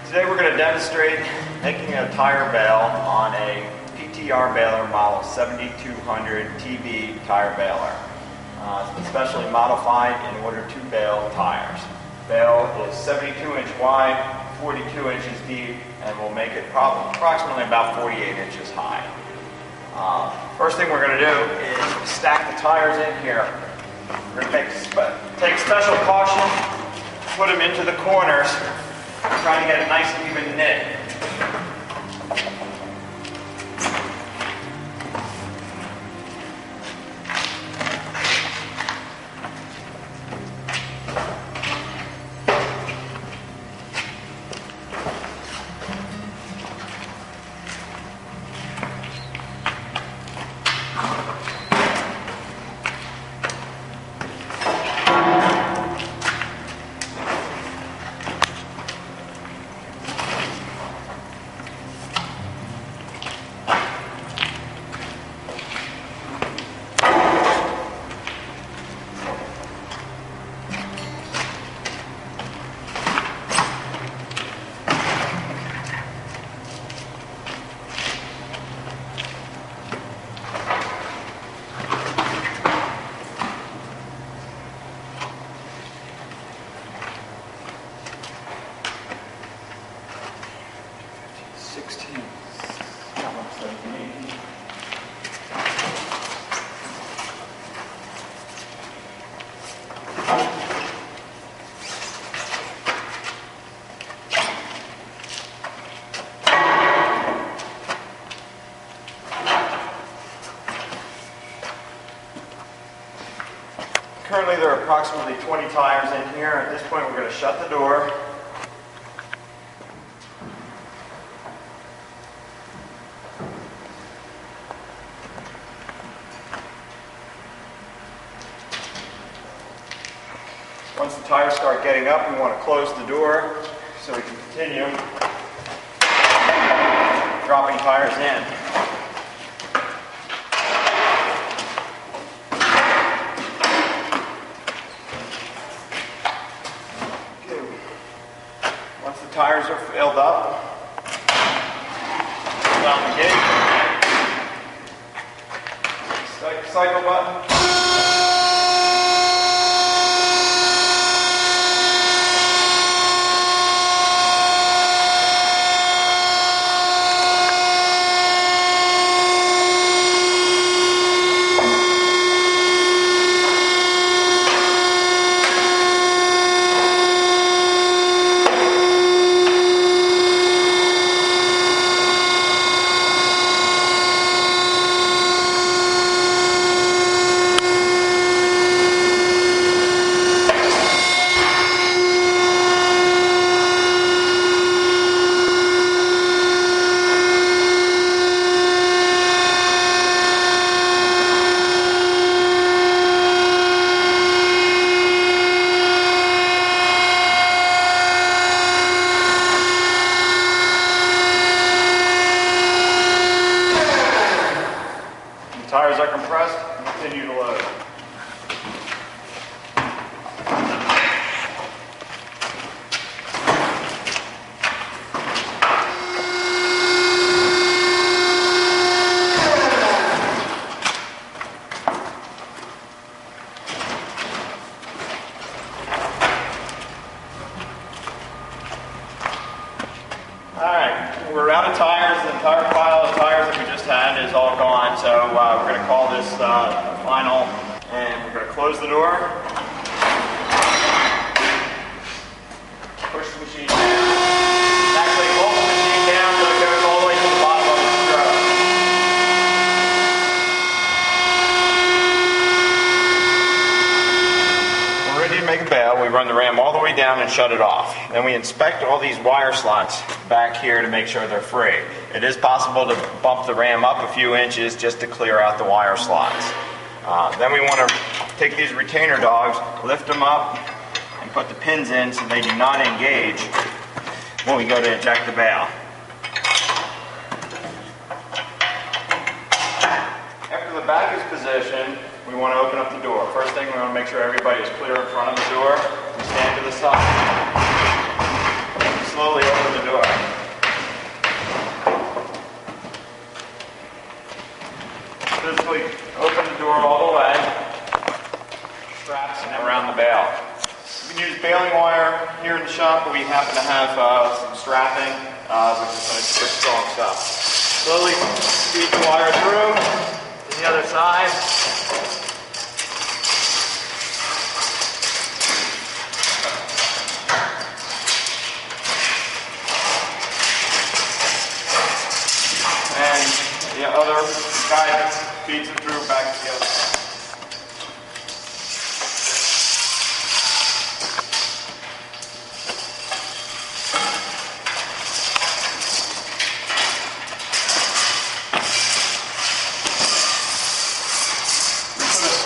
Today we're going to demonstrate making a tire bale on a PTR baler model 7200 TB tire baler. It's been specially modified in order to bale tires. The bale is 72 inch wide, 42 inches deep, and will make it approximately about 48 inches high. First thing we're going to do is stack the tires in here. We're going to take special caution, put them into the corners, trying to get a nice even knit. Currently there are approximately 20 tires in here. At this point we're going to shut the door. Once the tires start getting up, we want to close the door so we can continue dropping tires in. Once the tires are filled up, pull down the gate, cycle button. Tires are compressed, continue to load. Alright, we're out of tires. The entire pile of tires that we just had is all gone, so we're going to call this final, and we're going to close the door, push the machine down, actually hold the machine down so it goes all the way to the bottom of the stroke. We're ready to make a bale. We run the ram all the way down and shut it off. Then we inspect all these wire slots back here to make sure they're free. It is possible to bump the ram up a few inches just to clear out the wire slots. Then we want to take these retainer dogs, lift them up, and put the pins in so they do not engage when we go to eject the bale. After the back is positioned, we want to open up the door. First thing, we want to make sure everybody is clear in front of the door. We stand to the side. Slowly open the door. have some strapping, which is going to be strong stuff. Slowly feed the wire through to the other side. And the other guide feeds it through back to the other side.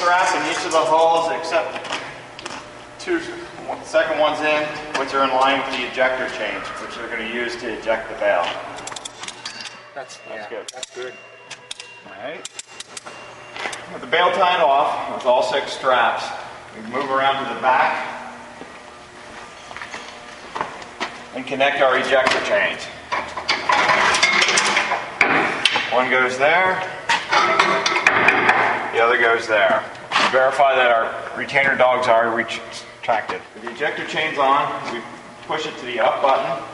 Strap in each of the holes except the second one's in, which are in line with the ejector chains, which we're going to use to eject the bale. That's good. That's good. Alright. With the bale tied off with all 6 straps, we move around to the back and connect our ejector chains. One goes there, the other goes there. Verify that our retainer dogs are retracted. With the ejector chains on, we push it to the up button